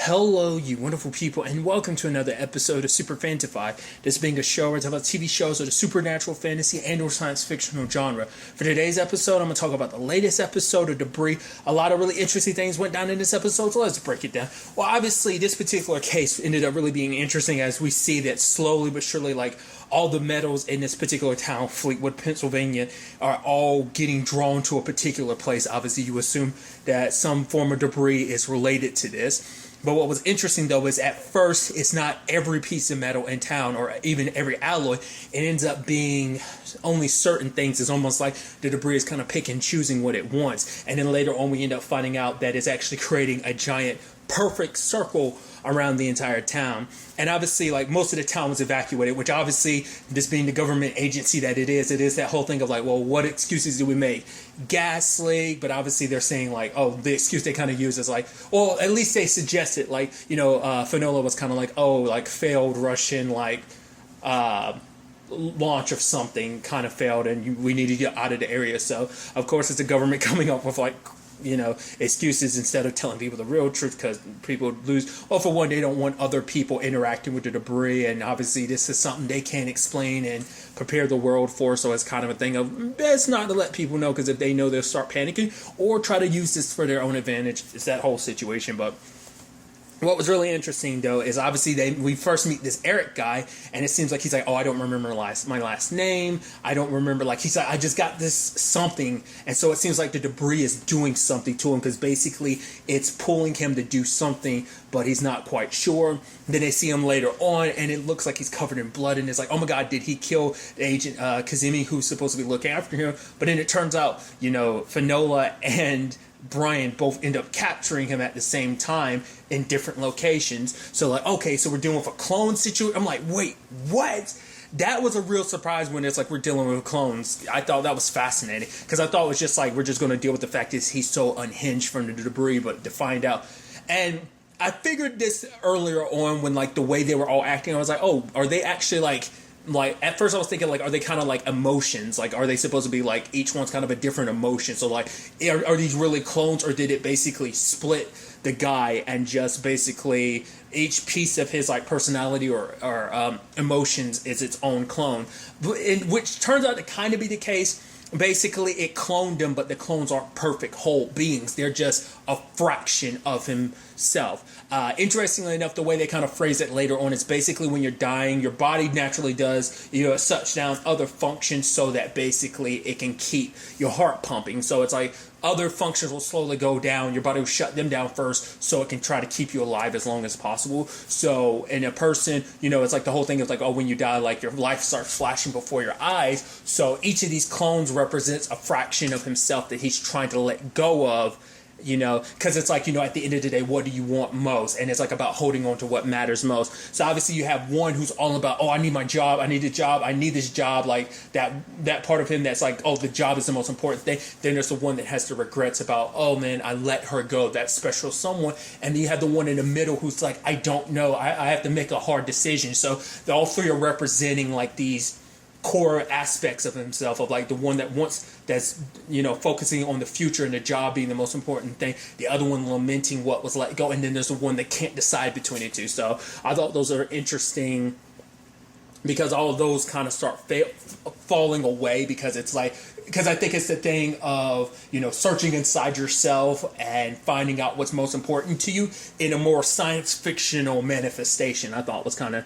Hello, you wonderful people, and welcome to another episode of Super-Fanta-Fi. This being a show where I talk about TV shows of the supernatural, fantasy, and or science fictional genre. For today's episode, I'm going to talk about the latest episode of Debris. A lot of really interesting things went down in this episode, so let's break it down. Well, obviously, this particular case ended up really being interesting as we see that slowly but surely, all the metals in this particular town, Fleetwood, Pennsylvania, are all getting drawn to a particular place. Obviously, you assume that some form of debris is related to this. But what was interesting, though, is at first, it's not every piece of metal in town or even every alloy. It ends up being only certain things. It's almost like the debris is kind of pick and choosing what it wants. And then later on, we end up finding out that it's actually creating a giant perfect circle around the entire town. And obviously, most of the town was evacuated, which obviously, this being the government agency that it is that whole thing of well, what excuses do we make? Gas leak, but obviously they're saying the excuse they kind of use is well, at least they suggested Fanola was kind of failed Russian launch of something kind of failed and we need to get out of the area. So of course it's the government coming up with excuses instead of telling people the real truth, because people lose. Well, for one, they don't want other people interacting with the debris, and obviously this is something they can't explain and prepare the world for, so it's kind of a thing of best not to let people know, because if they know, they'll start panicking or try to use this for their own advantage. It's that whole situation. But what was really interesting, though, is obviously we first meet this Eric guy, and it seems like he's I don't remember my last name. I don't remember, he's I just got this something. And so it seems like the debris is doing something to him, because basically it's pulling him to do something, but he's not quite sure. Then they see him later on, and it looks like he's covered in blood, and it's oh my God, did he kill Agent Kazemi, who's supposed to be looking after him? But then it turns out, Fanola and Brian both end up capturing him at the same time in different locations. So okay, so we're dealing with a clone situation. I'm wait, what? That was a real surprise when it's we're dealing with clones. I thought that was fascinating, because I thought it was just we're just going to deal with the fact that he's so unhinged from the debris, but to find out. And I figured this earlier on when the way they were all acting, I was oh, are they actually at first I was thinking are they kind of emotions, are they supposed to be each one's kind of a different emotion? So are these really clones, or did it basically split the guy and just basically each piece of his personality or emotions is its own clone, which turns out to kind of be the case. Basically, it cloned him, but the clones aren't perfect whole beings. They're just a fraction of himself. Interestingly enough, the way they kind of phrase it later on is basically when you're dying, your body naturally does, such down other functions so that basically it can keep your heart pumping. So it's other functions will slowly go down. Your body will shut them down first so it can try to keep you alive as long as possible. So in a person, it's the whole thing is when you die, your life starts flashing before your eyes. So each of these clones represents a fraction of himself that he's trying to let go of. Because it's at the end of the day, what do you want most? And it's about holding on to what matters most. So obviously you have one who's all about, I need my job, I need a job, I need this job, that part of him that's the job is the most important thing. Then there's the one that has the regrets about, oh man, I let her go, that special someone. And then you have the one in the middle who's I don't know, I have to make a hard decision. So all three are representing these core aspects of himself, of the one that that's focusing on the future and the job being the most important thing, the other one lamenting what was let go, and then there's the one that can't decide between the two. So I thought those are interesting, because all of those kind of start falling away, because it's because I think it's the thing of searching inside yourself and finding out what's most important to you in a more science fictional manifestation. I thought was kind of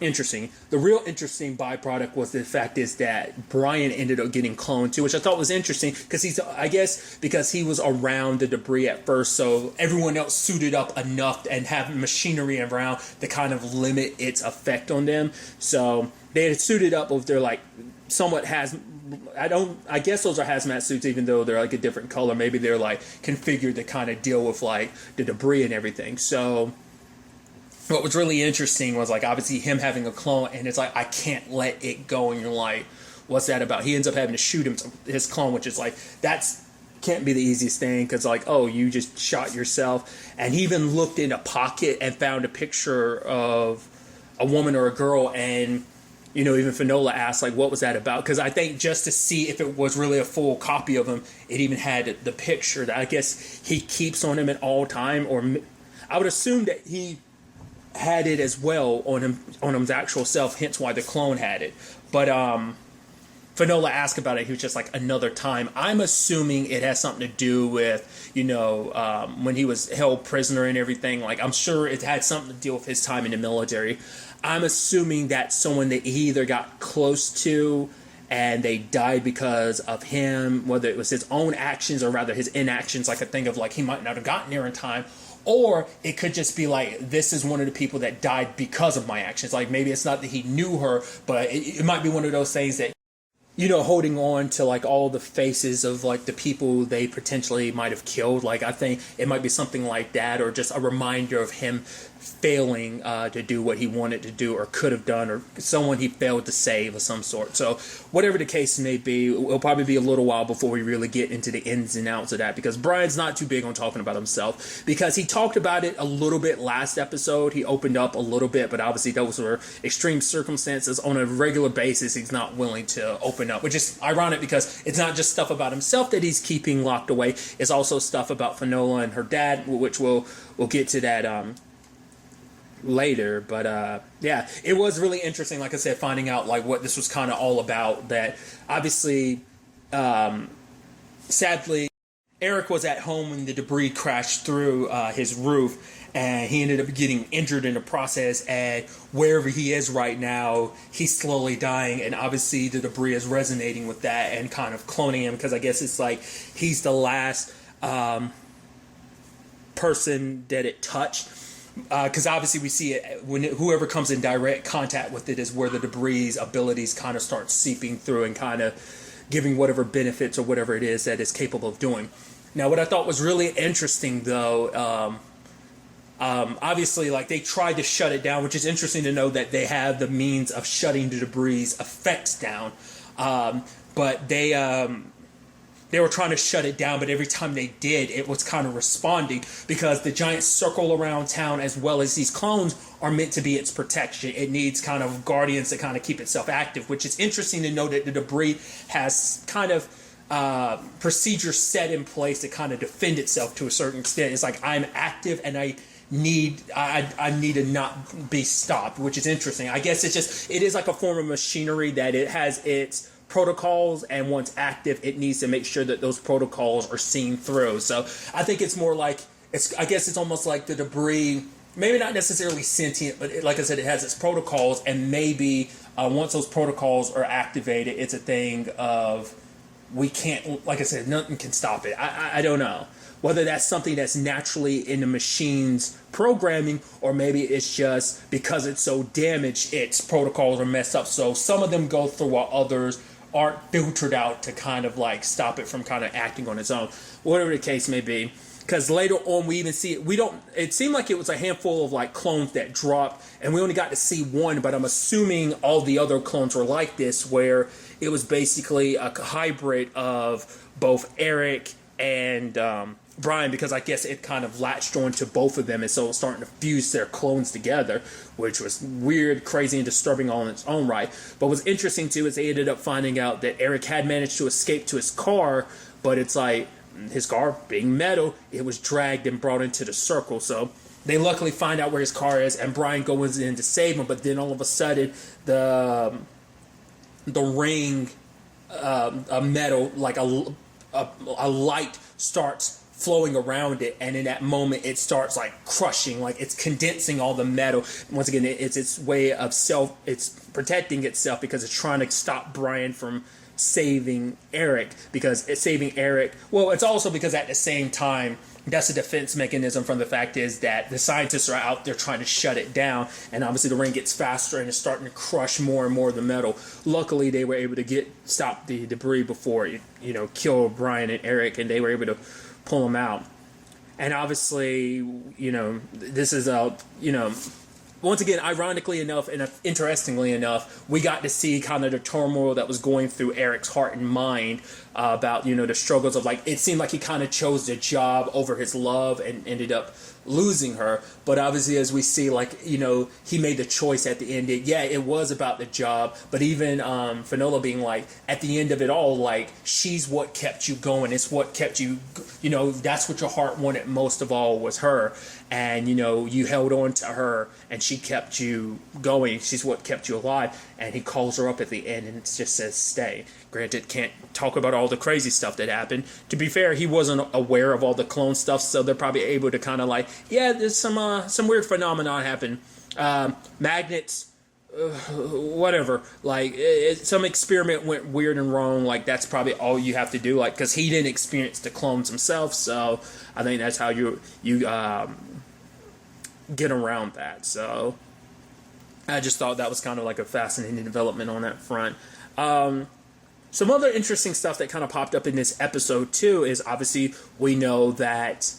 interesting. The real interesting byproduct was the fact is that Brian ended up getting cloned too, which I thought was interesting, because he was around the debris at first, so everyone else suited up enough and have machinery around to kind of limit its effect on them. So they had suited up with their somewhat I guess those are hazmat suits, even though they're a different color. Maybe they're configured to kind of deal with the debris and everything. So what was really interesting was obviously him having a clone, and it's I can't let it go, and you're what's that about? He ends up having to shoot his clone, which is that's can't be the easiest thing, because oh, you just shot yourself. And he even looked in a pocket and found a picture of a woman or a girl, and even Fanola asked what was that about, because I think just to see if it was really a full copy of him, it even had the picture that I guess he keeps on him at all time, or I would assume that he had it as well on his actual self, hence why the clone had it. But Finola asked about it. He was just like, another time. I'm assuming it has something to do with, when he was held prisoner and everything. Like, I'm sure it had something to deal with his time in the military. I'm assuming that's someone that he either got close to and they died because of him, whether it was his own actions or rather his inactions, like a thing of like he might not have gotten there in time. Or it could just be like, this is one of the people that died because of my actions. Like, maybe it's not that he knew her, but it might be one of those things that, holding on to like all the faces of like the people they potentially might have killed. Like, I think it might be something like that, or just a reminder of him failing to do what he wanted to do or could have done, or someone he failed to save of some sort. So whatever the case may be, it'll probably be a little while before we really get into the ins and outs of that, because Brian's not too big on talking about himself, because he talked about it a little bit last episode. He opened up a little bit, but obviously those were extreme circumstances. On a regular basis, he's not willing to open up, which is ironic because it's not just stuff about himself that he's keeping locked away. It's also stuff about Finola and her dad, which we'll get to that later. But yeah, it was really interesting, like I said, finding out like what this was kind of all about. That obviously, sadly, Eric was at home when the debris crashed through his roof, and he ended up getting injured in the process. And wherever he is right now, he's slowly dying, and obviously the debris is resonating with that and kind of cloning him, because I guess it's like he's the last person that it touched. Because obviously we see it when whoever comes in direct contact with it is where the debris abilities kind of start seeping through and kind of giving whatever benefits or whatever it is that it's capable of doing. Now, what I thought was really interesting, though, obviously, like, they tried to shut it down, which is interesting to know that they have the means of shutting the debris effects down. But they were trying to shut it down, but every time they did, it was kind of responding, because the giant circle around town, as well as these clones, are meant to be its protection. It needs kind of guardians to kind of keep itself active, which is interesting to know that the debris has kind of procedures set in place to kind of defend itself to a certain extent. It's like, I'm active and I need to not be stopped, which is interesting. I guess it is like a form of machinery that it has its protocols, and once active, it needs to make sure that those protocols are seen through. So I think it's more like, I guess it's almost like the debris, maybe not necessarily sentient, but like I said, it has its protocols, and maybe once those protocols are activated, it's a thing of, we can't, like I said, nothing can stop it. I don't know whether that's something that's naturally in the machine's programming, or maybe it's just because it's so damaged, its protocols are messed up. So some of them go through while others aren't filtered out to kind of like stop it from kind of acting on its own, whatever the case may be. Because later on, we even see it. It seemed like it was a handful of like clones that dropped, and we only got to see one. But I'm assuming all the other clones were like this, where it was basically a hybrid of both Eric and Brian, because I guess it kind of latched on to both of them, and so it's starting to fuse their clones together, which was weird, crazy, and disturbing all in its own right. But what's interesting too is they ended up finding out that Eric had managed to escape to his car, but it's like, his car being metal, it was dragged and brought into the circle. So they luckily find out where his car is, and Brian goes in to save him. But then all of a sudden, the ring, a metal, like a light starts flowing around it, and in that moment it starts like crushing, like it's condensing all the metal. Once again, it's its way of it's protecting itself, because it's trying to stop Brian from saving Eric, because it's saving Eric. Well, it's also because at the same time, that's a defense mechanism from the fact is that the scientists are out there trying to shut it down, and obviously the ring gets faster and it's starting to crush more and more of the metal. Luckily, they were able to stop the debris before it, kill Brian and Eric, and they were able to pull them out. And obviously, this is once again, ironically enough and interestingly enough, we got to see kind of the turmoil that was going through Eric's heart and mind about, the struggles of, like, it seemed like he kind of chose the job over his love and ended up losing her. But obviously, as we see, like, he made the choice at the end. It was about the job, but even Finola being like, at the end of it all, like, she's what kept you going. It's what kept you, that's what your heart wanted most of all, was her. and you held on to her, and she kept you going. She's what kept you alive. And he calls her up at the end, and it just says stay. Granted, can't talk about all the crazy stuff that happened. To be fair, he wasn't aware of all the clone stuff, so they're probably able to kind of like, yeah, there's some weird phenomenon happen. Magnets, whatever, like some experiment went weird and wrong, like that's probably all you have to do, like, because he didn't experience the clones himself. So I think that's how you get around that. So I just thought that was kind of like a fascinating development on that front. Some other interesting stuff that kind of popped up in this episode too is, obviously we know that,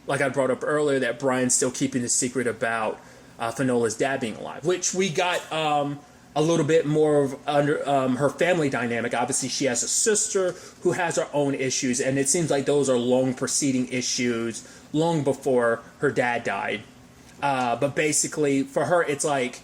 like I brought up earlier, that Brian's still keeping the secret about Fenola's dad being alive, which we got a little bit more of under her family dynamic. Obviously, she has a sister who has her own issues, and it seems like those are long preceding issues, long before her dad died. But basically, for her, it's like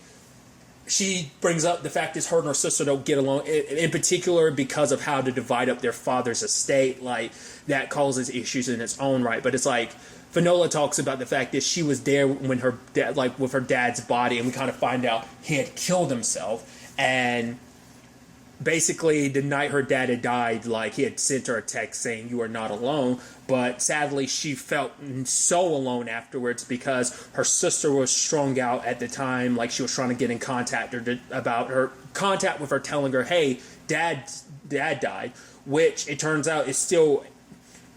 she brings up the fact is her and her sister don't get along, in particular because of how to divide up their father's estate. Like, that causes issues in its own right. But it's like, Fenola talks about the fact that she was there when her dad, like with her dad's body, and we kind of find out he had killed himself. And basically, the night her dad had died, like, he had sent her a text saying, "You are not alone." But sadly, she felt so alone afterwards because her sister was strung out at the time. Like, she was trying to get in contact about her contact with her, telling her, "Hey, dad died," which it turns out is still.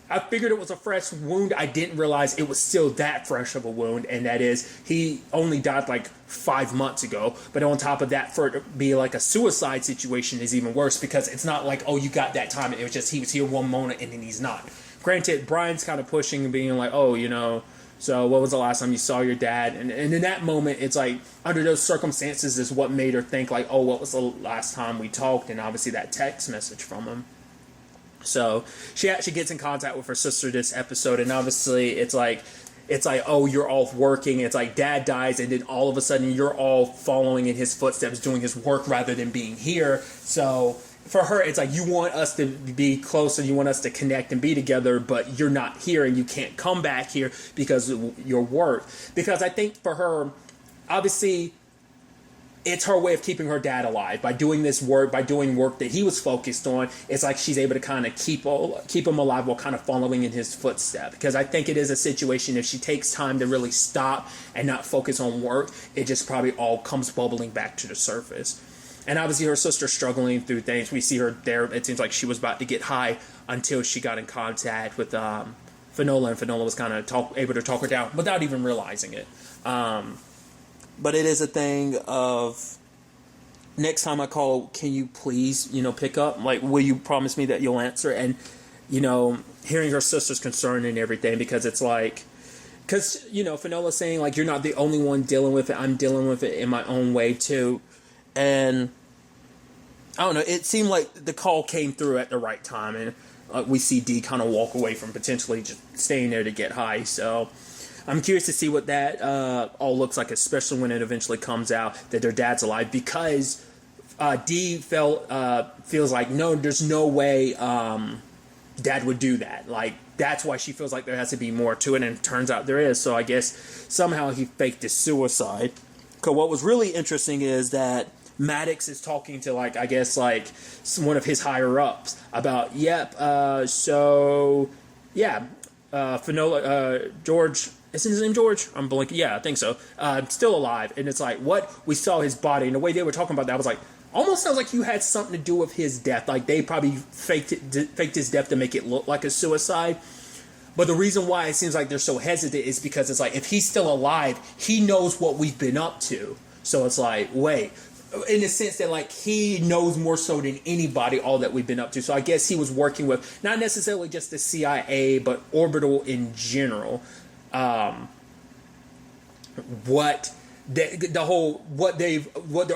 I figured it was a fresh wound. I didn't realize it was still that fresh of a wound, and that is, he only died like 5 months ago. But on top of that, for it to be like a suicide situation is even worse, because it's not like, oh, you got that time. It was just he was here one moment and then he's not. Granted, Brian's kind of pushing and being like, oh, so what was the last time you saw your dad? And in that moment, it's like, under those circumstances is what made her think like, oh, what was the last time we talked? And obviously that text message from him. So she actually gets in contact with her sister this episode, and obviously it's like, oh, you're off working. It's like dad dies, and then all of a sudden you're all following in his footsteps, doing his work rather than being here. So for her, it's like, you want us to be closer, you want us to connect and be together, but you're not here, and you can't come back here because of your work. Because I think for her, obviously, it's her way of keeping her dad alive by doing this work, by doing work that he was focused on. It's like she's able to kind of keep him alive while kind of following in his footsteps. Because I think it is a situation, if she takes time to really stop and not focus on work, it just probably all comes bubbling back to the surface. And obviously her sister's struggling through things. We see her there. It seems like she was about to get high until she got in contact with Fenola, and Fenola was kind of able to talk her down without even realizing it. But it is a thing of, next time I call, can you please, pick up? Like, will you promise me that you'll answer? And, hearing her sister's concern and everything, because it's like, because, Fenola's saying, like, you're not the only one dealing with it. I'm dealing with it in my own way, too. And, I don't know, it seemed like the call came through at the right time. And we see Dee kind of walk away from potentially just staying there to get high. So I'm curious to see what that all looks like, especially when it eventually comes out that their dad's alive, because Dee feels like, no, there's no way dad would do that. Like, that's why she feels like there has to be more to it, and it turns out there is. So I guess somehow he faked his suicide. Because what was really interesting is that Maddox is talking to, like, I guess, like, one of his higher-ups about, Fenola, George, isn't his name George? I'm blanking. Yeah, I think so. Still alive. And it's like, what? We saw his body. And the way they were talking about that was like, almost sounds like you had something to do with his death. Like, they probably faked his death to make it look like a suicide. But the reason why it seems like they're so hesitant is because it's like, if he's still alive, he knows what we've been up to. So it's like, wait. In the sense that, like, he knows more so than anybody all that we've been up to. So I guess he was working with not necessarily just the CIA, but Orbital in general. What their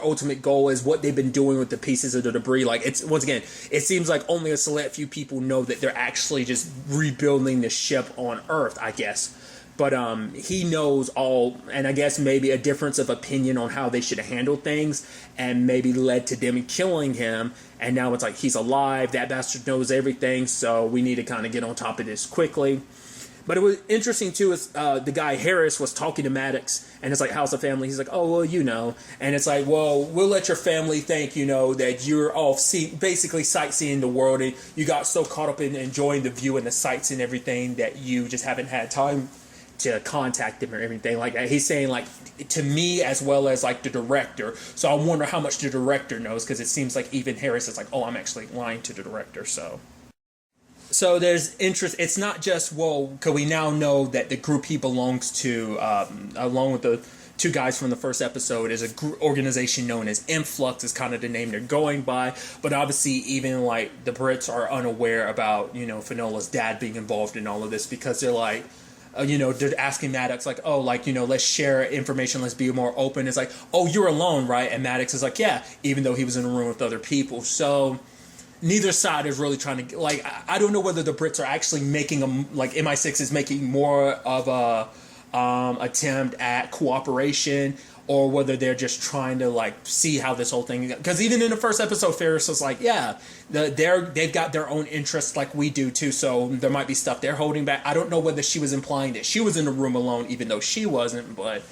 ultimate goal is, what they've been doing with the pieces of the debris. Like, it's, once again, it seems like only a select few people know that they're actually just rebuilding the ship on Earth, I guess. But he knows all, and I guess maybe a difference of opinion on how they should handle things, and maybe led to them killing him. And now it's like, he's alive, that bastard knows everything, so we need to kind of get on top of this quickly. But it was interesting too. Is the guy Harris was talking to Maddox, and it's like, "How's the family?" He's like, "Oh well, you know." And it's like, "Well, we'll let your family think, you know, that you're off basically sightseeing the world, and you got so caught up in enjoying the view and the sights and everything that you just haven't had time to contact them or everything like that." He's saying like to me as well as like the director. So I wonder how much the director knows, because it seems like even Harris is like, "Oh, I'm actually lying to the director." So there's interest. It's not just, well, because we now know that the group he belongs to, along with the two guys from the first episode, is a organization known as Influx, is kind of the name they're going by. But obviously, even like the Brits are unaware about, you know, Finola's dad being involved in all of this, because they're like, you know, they're asking Maddox like, "Oh, like, you know, let's share information, let's be more open." It's like, "Oh, you're alone, right?" And Maddox is like, "Yeah," even though he was in a room with other people. So neither side is really trying to, like, I don't know whether the Brits are actually making like MI6 is making more of a attempt at cooperation, or whether they're just trying to like see how this whole thing, because even in the first episode Ferris was like, yeah, they've got their own interests like we do too, so there might be stuff they're holding back. I don't know whether she was implying that she was in the room alone even though she wasn't, but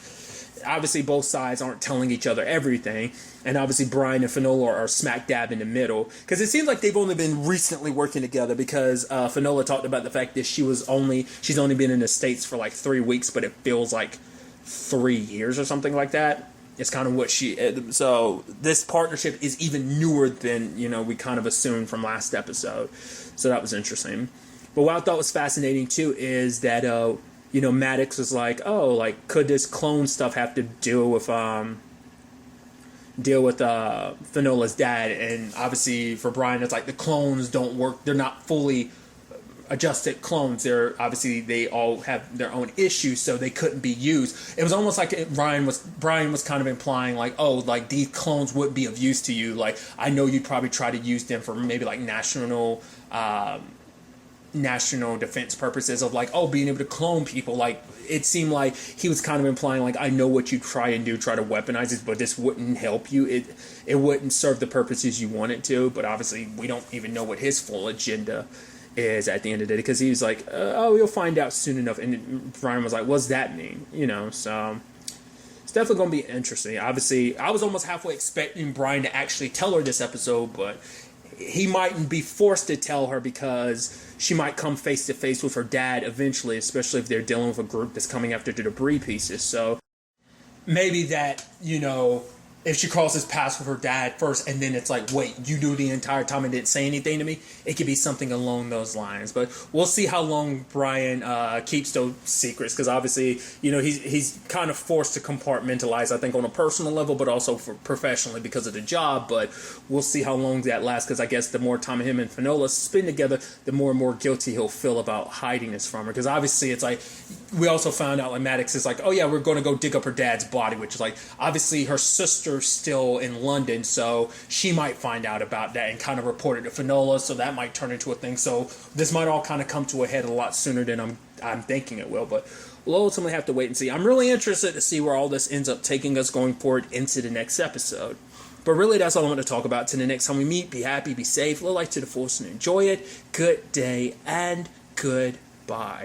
obviously both sides aren't telling each other everything. And obviously Brian and Finola are smack dab in the middle, because it seems like they've only been recently working together, because Finola talked about the fact that she's only been in the States for like 3 weeks, but it feels like 3 years or something like that. It's kind of what so this partnership is even newer than, you know, we kind of assumed from last episode. So that was interesting. But what I thought was fascinating too is that you know, Maddox was like, "Oh, like, could this clone stuff have to deal with Finola's dad?" And obviously for Brian, it's like the clones don't work. They're not fully adjusted clones. They all have their own issues, so they couldn't be used. It was almost like Brian was kind of implying like, "Oh, like, these clones would be of use to you. Like, I know you'd probably try to use them for maybe like national defense purposes of like, oh, being able to clone people." Like, it seemed like he was kind of implying like, "I know what you try to weaponize it, but this wouldn't help you. It wouldn't serve the purposes you want it to." But obviously we don't even know what his full agenda is at the end of the day, because he was like, "Oh, you'll find out soon enough." And Brian was like, "What does that mean?" You know, so it's definitely going to be interesting. Obviously I was almost halfway expecting Brian to actually tell her this episode, but he mightn't be forced to tell her, because she might come face to face with her dad eventually, especially if they're dealing with a group that's coming after the debris pieces. So maybe that, you know, if she crosses paths with her dad first, and then it's like, "Wait, you knew the entire time and didn't say anything to me," it could be something along those lines. But we'll see how long Brian keeps those secrets, because obviously, you know, he's kind of forced to compartmentalize, I think, on a personal level, but also professionally because of the job. But we'll see how long that lasts, because I guess the more time him and Finola spend together, the more and more guilty he'll feel about hiding this from her. Because obviously it's like, we also found out like Maddox is like, "Oh yeah, we're going to go dig up her dad's body," which is like, obviously her sister's still in London, so she might find out about that and kind of report it to Finola, so that might turn into a thing. So this might all kind of come to a head a lot sooner than I'm thinking it will, but we'll ultimately have to wait and see. I'm really interested to see where all this ends up taking us going forward into the next episode. But really, that's all I want to talk about. Till the next time we meet, be happy, be safe, live life to the fullest, and enjoy it. Good day and goodbye.